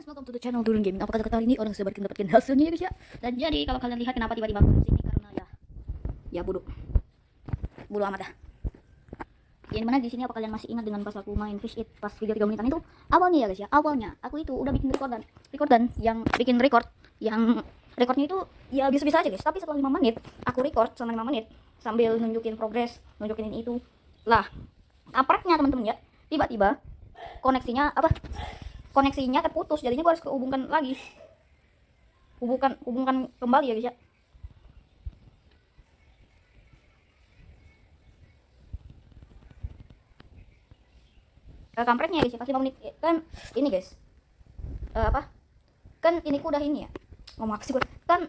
guys, welcome to the channel Durun Gaming. Apakah kali ini orang sebar mendapatkan hasilnya ya guys ya? Dan jadi kalau kalian lihat kenapa tiba-tiba aku kesini karena ya bodoh amat dah. Yang mana di sini apa kalian masih ingat dengan pas aku main Fish It pas video 3 menitan itu awalnya ya guys ya? Awalnya aku itu udah bikin recordan yang bikin record yang recordnya itu ya biasa-biasa aja guys. Tapi setelah 5 menit aku record selama 5 menit sambil nunjukin progres, nunjukin ini itu. Lah, apraknya teman-teman ya, tiba-tiba koneksinya terputus, jadinya gue harus hubungkan lagi, hubungkan kembali ya guys ya. Kampretnya guys ya, pas 5 menit kan ini guys, kan ini ku udah ini ya, ngomong apa sih gue kan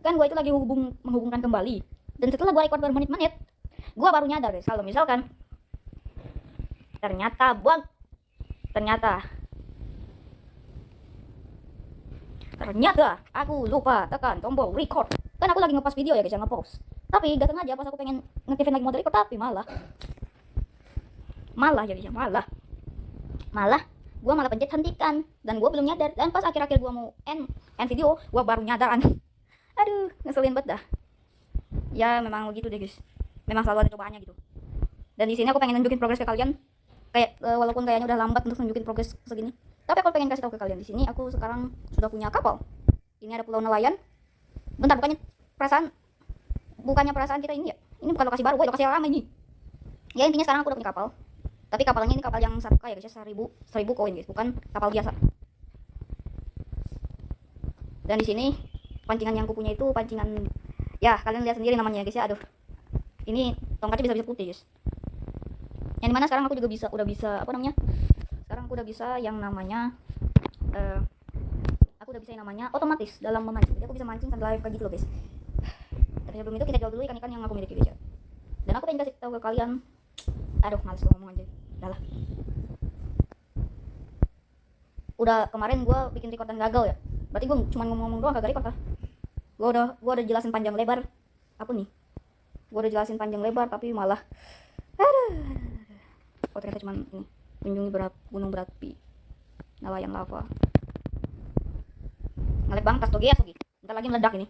gue itu lagi menghubungkan kembali, dan setelah gue record bermenit-menit gue baru nyadar guys kalau misalkan ternyata aku lupa tekan tombol record. Kan aku lagi ngepost video ya guys, ngepost. Tapi gak sengaja pas aku pengen ngaktifin lagi mode record, tapi malah ya guys, malah gua malah pencet hentikan dan gua belum nyadar. Dan pas akhir-akhir gua mau end video, gua baru nyadar. Aduh, ngeselin banget dah. Ya memang begitu deh guys. Memang selalu ada cobaannya gitu. Dan di sini aku pengen nunjukin progres ke kalian. Kayak walaupun kayaknya udah lambat untuk nunjukin progres segini, tapi aku pengen kasih tahu ke kalian di sini aku sekarang sudah punya kapal. Ini ada pulau nelayan. Bentar, bukannya perasaan kita ini ya. Ini bukan lokasi baru, lokasi lama ini. Ya intinya sekarang aku udah punya kapal. Tapi kapalnya ini kapal yang 1K ya guys ya, 1000 koin guys, bukan kapal biasa. Dan di sini pancingan yang aku punya itu pancingan, ya kalian lihat sendiri namanya guys ya. Aduh, ini tongkatnya bisa putih guys. Yang dimana sekarang aku juga udah bisa sekarang aku udah bisa yang namanya otomatis dalam memancing. Jadi aku bisa mancing sambil live kayak gitu loh guys. Tapi sebelum itu kita jual dulu ikan-ikan yang aku miliki guys ya. Dan aku pengen kasih tahu ke kalian, aduh males ngomong aja, udahlah. Udah kemarin gue bikin record dan gagal ya, berarti gue cuma ngomong doang kagak record kah? Gue udah jelasin panjang lebar tapi malah ternyata cuma ini, kunjungi gunung berapi, nelayan lava. Ngelek banget tas toge ya sogi, bentar lagi meledak ini.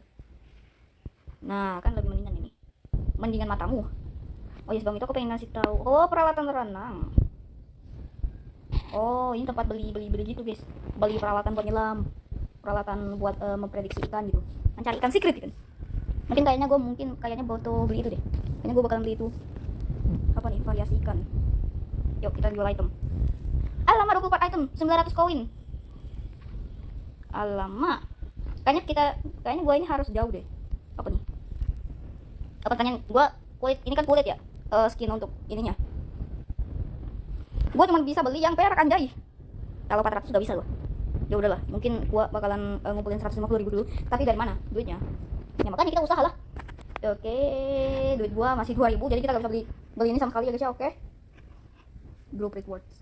Nah kan lebih mendingan matamu. Oh iya, sebelum itu aku pengen ngasih tahu, peralatan renang. Oh ini tempat beli gitu guys, beli peralatan buat nyelam, peralatan buat memprediksi ikan gitu, mencari ikan secret kan. Kayaknya gue butuh beli itu deh. Kayaknya gue bakalan beli itu, apa nih, variasi ikan. Yuk kita jual item. Alamak, 24 item 900 koin. Alamak, kayaknya gue ini harus jauh deh. Apa nih, apa tanya gue kulit, ini kan kulit ya, skin untuk ininya. Gue cuma bisa beli yang perak anjay. Kalau 400 sudah bisa loh. Ya udahlah, mungkin gue bakalan ngumpulin 150.000 dulu. Tapi dari mana duitnya? Ya makanya kita usaha lah. Oke, duit gue masih 2.000, jadi kita gak bisa beli ini sama sekali ya guys ya. Oke, group rewards.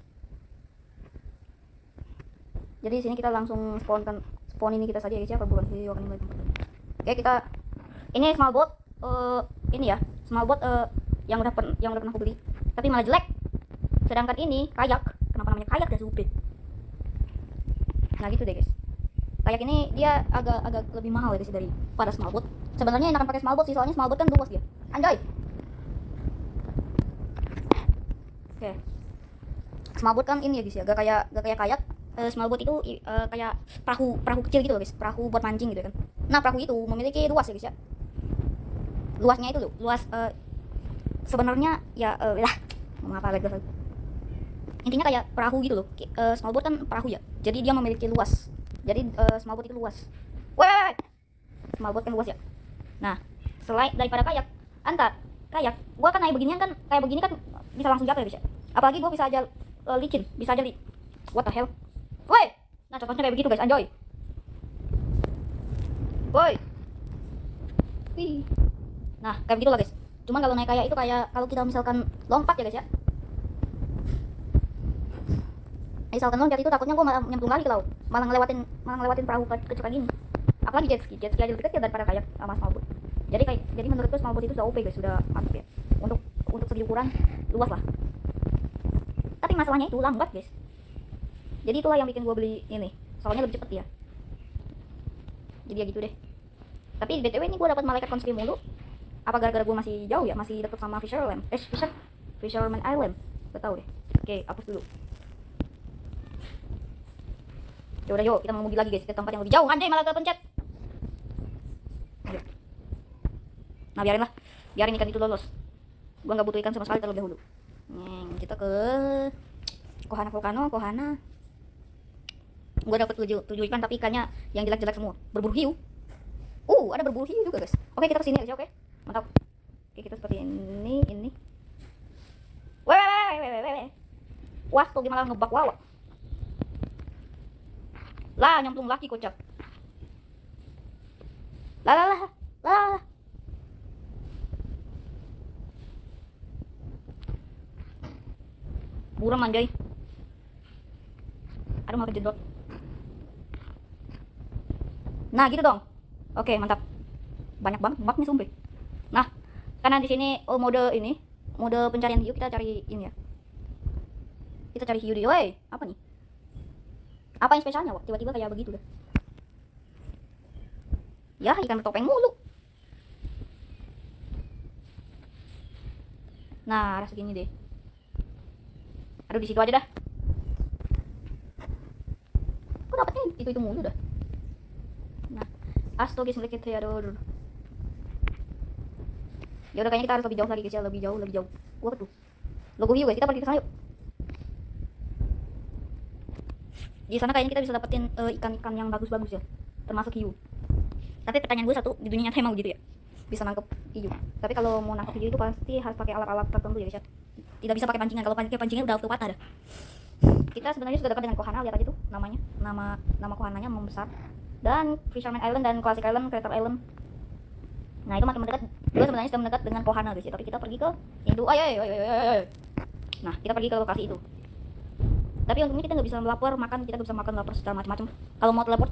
Jadi di sini kita langsung spawn ini kita saja ya guys ya, perburuan video akan mulai tempat. Oke, kita ini small boat, yang udah pernah aku beli tapi malah jelek. Sedangkan ini kayak, kenapa namanya kayak ya supe. Nah gitu deh guys, kayak ini dia agak lebih mahal ya guys daripada small boat. Sebenarnya enakan pakai small boat sih, soalnya small boat kan luas dia anjay. Oke, small boat kan ini ya guys ya, gak kayak kayak. Small boat itu kayak perahu kecil gitu loh guys, perahu buat mancing gitu kan. Nah perahu itu memiliki luas ya guys ya. Luasnya itu loh, luas sebenarnya ya ngomong apa lagi. Intinya kayak perahu gitu loh. Small boat kan perahu ya, jadi dia memiliki luas. Jadi small boat itu luas. Weh, small boat kan luas ya. Nah selain daripada kayak, gua kan naik beginian kan, kayak begini kan bisa langsung jatuh ya guys ya. Apalagi gua bisa aja licin, bisa aja what the hell. Woi, nah contohnya kayak begitu guys, enjoy. Woi, wih. Nah kayak begitu lah guys. Cuman kalau naik kayak itu kayak kalau kita misalkan lompat ya guys ya. Misalkan lompat itu takutnya gue malah nyemplung lagi ke laut, malah ngelewatin perahu kecil kayak gini. Apalagi jet ski aja lebih kecil daripada kayak sama small boat. Jadi menurutku small boat itu sudah OP guys, sudah mantap ya. Untuk segi ukuran luas lah. Tapi masalahnya itu lambat guys. Jadi itulah yang bikin gue beli ini, soalnya lebih cepet ya. Jadi ya gitu deh. Tapi BTW ini gue dapat malaikat konspi mulu. Apa gara-gara gue masih jauh ya, masih deket sama Fisherman Island. Gak tau deh. Oke, hapus dulu. Ya udah yuk, kita mengemudi lagi guys ke tempat yang lebih jauh. Anjay, malah kepencet. Yuk. Nah biarin ikan itu lolos. Gue nggak butuh ikan sama sekali terlebih dahulu. Kita ke Kohana Volcano, Kohana. Gue dapet 7 ikan, tapi ikannya yang jelek-jelek semua. Berburu hiu. Ada berburu hiu juga guys. Oke, kita kesini aja, oke. Mantap. Oke, kita seperti ini. Weh. Wah, tuh gimana ngebak wawa. Lah, nyemplung lagi kocak. Lah. Buram anjay. Aduh, malah kejedot. Nah, gitu dong. Oke, mantap. Banyak banget baknya sumpah. Nah, karena di sini mode pencarian hiu, kita cari ini ya. Kita cari hiu di. Woi, apa nih? Apa yang spesialnya, Wak? Tiba-tiba kayak begitu deh. Ya, ikan bertopeng mulu. Nah, arah segini deh. Aduh, di situ aja dah. Kok dapetnya itu mulu dah. Nah, astaga sedikit ya, aduh. Ya udah, kayaknya kita harus lebih jauh lagi guys ya, lebih jauh. Apa tuh? Logo hiu guys, kita pergi ke sana yuk. Di sana kayaknya kita bisa dapetin ikan-ikan yang bagus-bagus ya, termasuk hiu. Tapi pertanyaan gue satu, di dunia nyata emang gitu ya, bisa nangkep hiu. Tapi kalau mau nangkep hiu itu pasti harus pakai alat-alat tertentu ya guys ya. Tidak bisa pakai pancingan. Kalau pakai pancingan udah auto patah dah. Kita sebenarnya sudah dekat dengan Kohana, lihat aja tuh namanya. Nama Kohananya membesar. Dan Fisherman Island dan Classic Island, Crater Island. Nah, itu makin mendekat. Gue sebenarnya sudah mendekat dengan Kohana guys ya, tapi kita pergi ke Indo. Nah, kita pergi ke lokasi itu. Tapi untungnya kita nggak bisa melapor makan, kita nggak bisa makan lapar secara macam-macam. Kalau mau teleport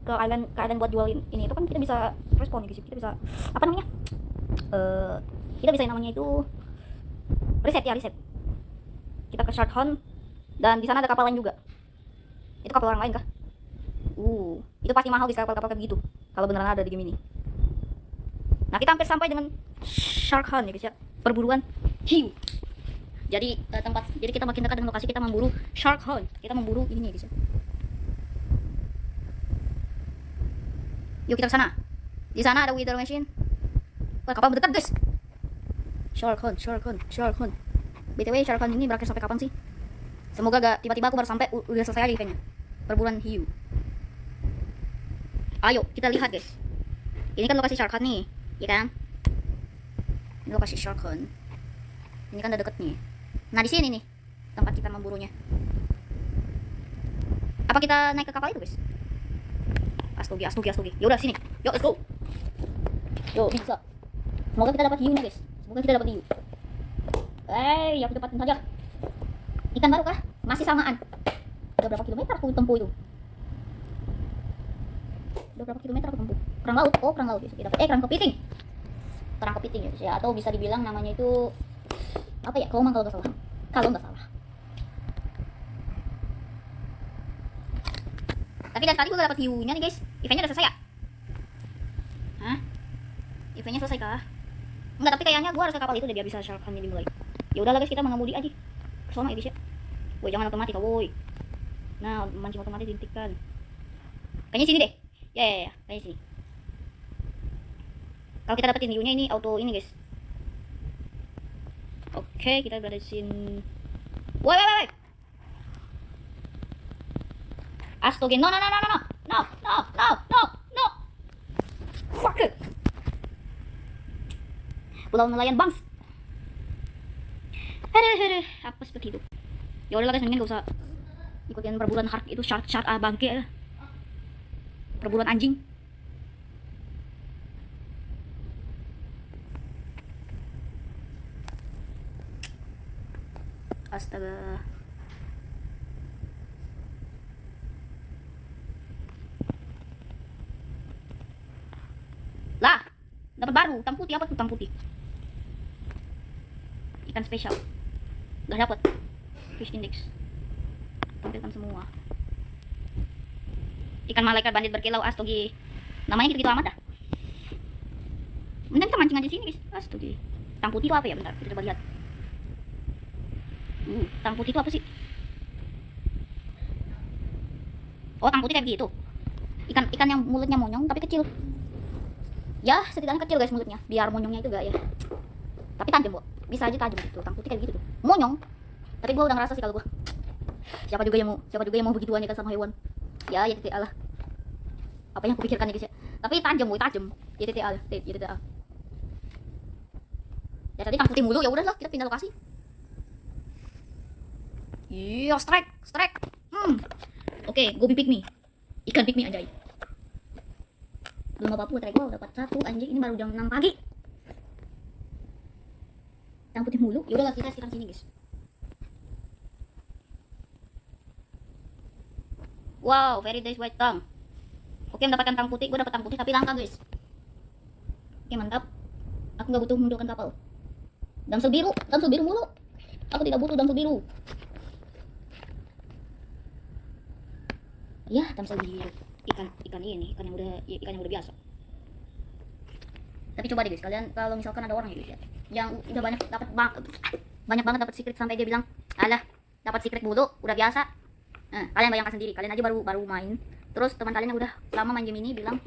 ke island buat jualin ini itu kan kita bisa respon gitu, kita bisa apa namanya, kita bisa yang namanya itu riset. Kita ke Sharkhorn dan di sana ada kapal lain juga. Itu kapal orang lain kah? Itu pasti mahal guys, kapal-kapal kayak gitu kalau beneran ada di game ini. Nah, kita hampir sampai dengan Sharkhorn ya guys ya, perburuan hiu. Jadi kita makin dekat dengan lokasi kita memburu Sharkhorn. Kita memburu ini guys ya. Yuk kita ke sana. Di sana ada wither machine. Wah, kapal mendekat guys. Sharkhorn. BTW Sharkhorn ini berakhir sampai kapan sih? Semoga gak tiba-tiba aku baru sampai udah selesai aja kayaknya. Perburuan hiu. Ayo kita lihat guys. Ini kan lokasi Sharkhorn nih, ya kan? Ini lokasi Sharkhorn. Ini kan udah deket nih. Nah, di sini nih tempat kita memburunya. Apa kita naik ke kapal itu, guys? Astugi. Ya udah sini. Yuk, let's go. Yuk, bisa. Semoga kita dapat hiunya, guys. Hiu. Aku dapatin saja. Ikan baru kah? Masih samaan. Udah berapa kilometer aku tempuh itu? Kerang laut. Kerang laut. Kerang kepiting. Kerang kepiting ya, atau bisa dibilang namanya itu apa ya, kelomang kalau nggak salah. Tapi dari tadi gue gak dapet hiunya nih guys. Eventnya udah selesai ya? Hah? Eventnya selesai kah? Enggak, tapi kayaknya gue harus ke kapal itu deh biar bisa Sharkhorn dimulai. Ya udahlah guys, kita mengemudi aja. Kesana ya guys ya. Woi, jangan otomatis woi. Nah, mancing otomatis dihentikan. Kayaknya sini deh. Ya, kayaknya sini. Kalau kita dapetin hiunya ini auto ini guys. Oke, kita berada di sini. Woi. Astaga, no. Fuck it. Pulau nelayan Bangs. Apa seperti itu. Ya udah guys, mendingan gak usah ikutin perburuan shark itu, shark bangke. Perburuan anjing. Astaga. Lah, dapat baru, hitam putih. Apa tuh hitam putih? Ikan spesial. Gak dapat. Fish index. Tampilkan semua. Ikan malaikat bandit berkilau, astogi. Namanya gitu-gitu amat dah. Mending kita mancing aja sini guys. Astogi. Tang putih itu apa ya? Bentar, kita coba lihat. Tang putih itu apa sih? Oh, tang putih kayak gitu. Ikan yang mulutnya monyong tapi kecil. Ya, setidaknya kecil guys mulutnya. Biar monyongnya itu gak ya. Tapi tajam, Bu. Bisa aja tajam gitu. Tang putih kayak gitu tuh. Monyong. Tapi gua udah ngerasa sih kalau gua. Siapa juga yang mau begituan ya kan sama hewan. Ya titik Allah. Apa yang aku pikirkan ya guys ya. Tapi tajam, Bu, tajam. Ya titik Allah, ya titik Allah. Ya tadi tang putih mulu, ya udahlah kita pindah lokasi. Iya, strike. Oke, go pick me. Ikan pick me anjay. Belum apa-apa, tadi gua dapat satu anjing. Ini baru jam 6 pagi. Tang putih mulu. Ya udahlah kita siram sini, guys. Wow, very nice white tang. Oke, mendapatkan tang putih. Gue dapat tang putih tapi langka, guys. Oke, mantap. Aku nggak butuh menunjukkan kapal. Damsel biru mulu. Aku tidak butuh damsel biru. Ya, damsel biru. Ikan yang udah biasa. Tapi coba deh guys, kalian kalau misalkan ada orang ya guys ya, yang udah banyak banget dapat secret sampai dia bilang, alah dapat secret dulu, udah biasa. Nah, kalian bayangkan sendiri, kalian aja baru main, terus teman kalian yang udah lama main game ini bilang,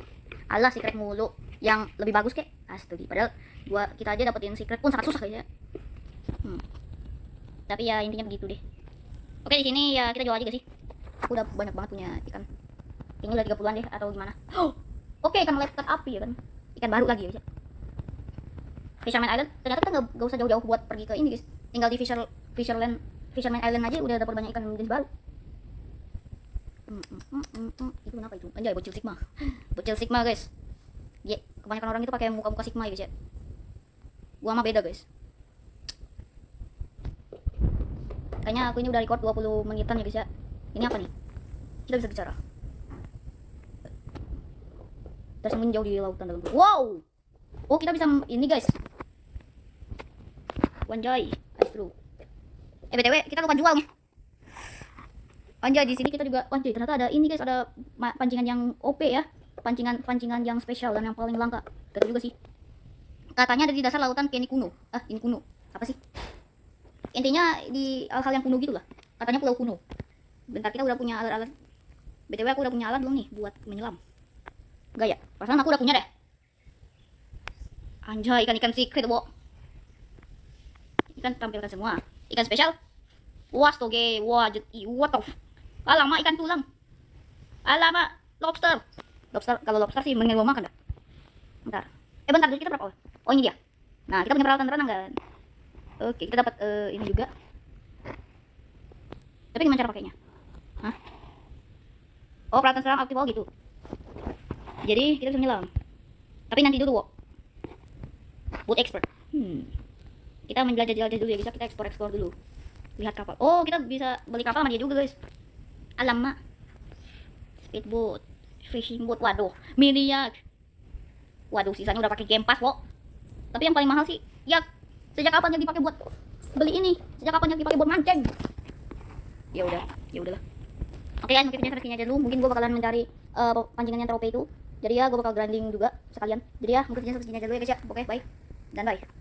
alah secret mulu, yang lebih bagus kek, astaga. Padahal kita aja dapetin secret pun sangat susah kayaknya. Tapi ya intinya begitu deh. Oke, di sini ya kita jual aja gak sih? Aku udah banyak banget punya ikan. Ini udah 30-an deh atau gimana? Oke, ikan melekat api ya kan. Ikan baru lagi ya. Fisherman Island. Ternyata kita nggak usah jauh-jauh buat pergi ke ini guys. Tinggal di Fisherman Island aja udah dapat banyak ikan jenis baru. Itu kenapa itu? Anjay, bocil sigma. Bocil sigma guys. Ya, kebanyakan orang itu pakai muka-muka sigma ya guys ya. Gua mah beda guys. Kayaknya aku ini udah record 20 menitan ya guys ya. Ini apa nih? Kita bisa bicara. Kita sembunyi jauh di lautan dalam. Wow. Oh, kita bisa ini guys. Wanjay, true. BTW kita lupa jual nih. Anjay, di sini kita juga anjay, ternyata ada ini guys, ada pancingan yang OP ya. Pancingan yang spesial dan yang paling langka. Kata juga sih. Katanya ada di dasar lautan Kini kuno. Ini kuno. Apa sih? Intinya di hal-hal yang kuno gitu lah. Katanya pulau kuno. Bentar, kita udah punya alat-alat. BTW aku udah punya alat belum nih buat menyelam? Enggak ya? Perasaan aku udah punya deh. Anjay, ikan-ikan secret, Bo. Ikan tampilkan semua. Ikan spesial. Wah, toge. Wah, what the alamak, ikan tulang. Alamak, lobster. Kalau lobster sih mendingan gua makan dah. Bentar. Bentar, dulu kita berapa? Oh, ini dia. Nah, kita punya peralatan renang kan. Oke, kita dapat ini juga. Tapi gimana cara pakainya? Hah? Oh, peralatan selam aktif gitu. Jadi kita bisa menyelam. Tapi nanti dulu, Wo. Boat expert. Kita menjelajah dulu ya guys. Kita explore dulu. Lihat kapal. Oh, kita bisa beli kapal sama dia juga guys. Alamak. Speedboat, fishing boat. Waduh, mini yacht. Waduh, sisanya udah pakai game pass, Wo. Tapi yang paling mahal sih yacht. Sejak kapan yang dipakai buat beli ini? Sejak kapan yang dipakai buat mancing? Ya udahlah. Oke guys, mungkin sekian aja dulu. Mungkin gue bakalan mencari pancingan yang trope itu. Jadi ya gue bakal grinding juga sekalian. Jadi ya mungkin sekian aja dulu ya guys ya. Oke, bye dan bye.